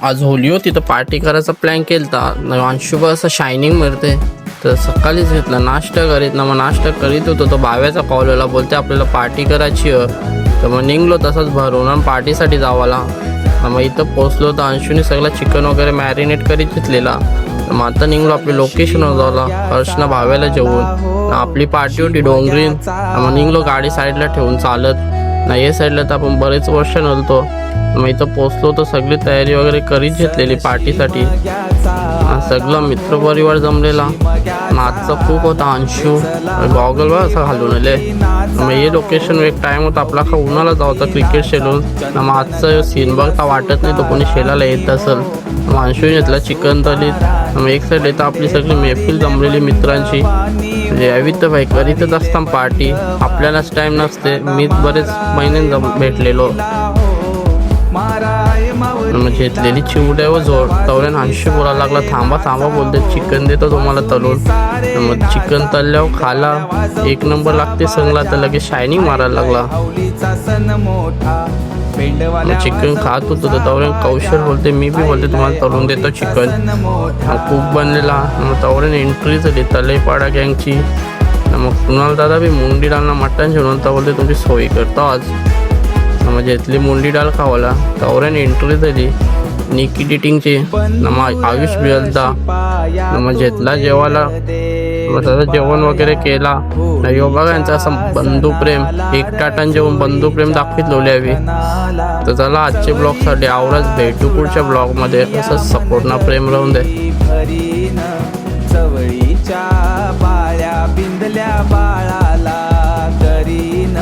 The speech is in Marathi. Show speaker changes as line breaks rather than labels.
आज होली होती तर पार्टी करायचा प्लॅन केलता. अंशुभ असं शायनिंग मारते तर सकाळीच घेतला नाश्ता करीत ना. मग नाश्ता करीत होतो तो भाव्याचा कॉल आला, बोलते आपल्याला पार्टी करायची आहे. तर मग निघलो तसंच भरून आणि पार्टीसाठी जावाला. मग इथं पोचलो तर अंशूने सगळं चिकन वगैरे मॅरिनेट करीत घेतलेला. मग आता निघलो आपल्या लोकेशनवर जावला हर्षना भाव्याला जेवून. आपली पार्टी होती डोंगरीन. मग निघलो गाडी साईडला ठेवून चालत ना. या साईडला तर आपण बरेच वर्ष नव्हतो. मग इथं पोचलो तर सगळी तयारी वगैरे करीत घेतलेली पार्टीसाठी. सगळं मित्रपरिवार जमलेला. आजचा खूप होता. अंशू गॉगल वर असं घालून आले. मग हे लोकेशन एक टाइम होता आपला का उन्हाला जायचा क्रिकेट शेलून. मग आजचं सीन बघता वाटत नाही तो कोणी शेलाला येत असेल. मग अंशूने घेतला चिकन थालीत. मग एक साईड येतं आपली सगळी महफिल जमलेली मित्रांची. म्हणजे यावी तर भाई करीतच असता पार्टी, आपल्यालाच टाइम नसते. मी बरेच महिने भेटलेलो. मग घेतलेली चिवड्यावर जोड तवऱ्यान अंशू बोलायला लागला, थांबा थांबा बोलते चिकन देतो तुम्हाला तळून. मग चिकन तळल्यावर खाला एक नंबर लागते संगला तर लगेच शायनिंग मारायला लागला. चिकन खात होतो तर तवऱ्यान कौशल बोलते मी बी बोलते तुम्हाला तळून देतो चिकन. खूप बनलेला. मग तवऱ्यान एंट्री झाली तलेपाडा गँगची. मग कुणाल दादा बी मुंडी डालना मटण जेवण तर बोलते तुमची सोयी करतो आज. म्हणजे इथली मुंडी डाळ खावाला तवऱ्याने एंट्री झाली निकी डिटिंगची. मग आयुष बिलता मग घेतला जेवायला. मग त्याचं जेवण वगैरे केला. यो बघा यांचं असं बंधुप्रेम एक टाटान जेवण बंधुप्रेम दाखवितले हवी. तर चला आजचे ब्लॉगसाठी आवडच भेटू पुढच्या ब्लॉगमध्ये. असंच सपोर्टना प्रेम राहून दे.
चवळीच्या पाळ्या पिंधल्या बाळाला करीन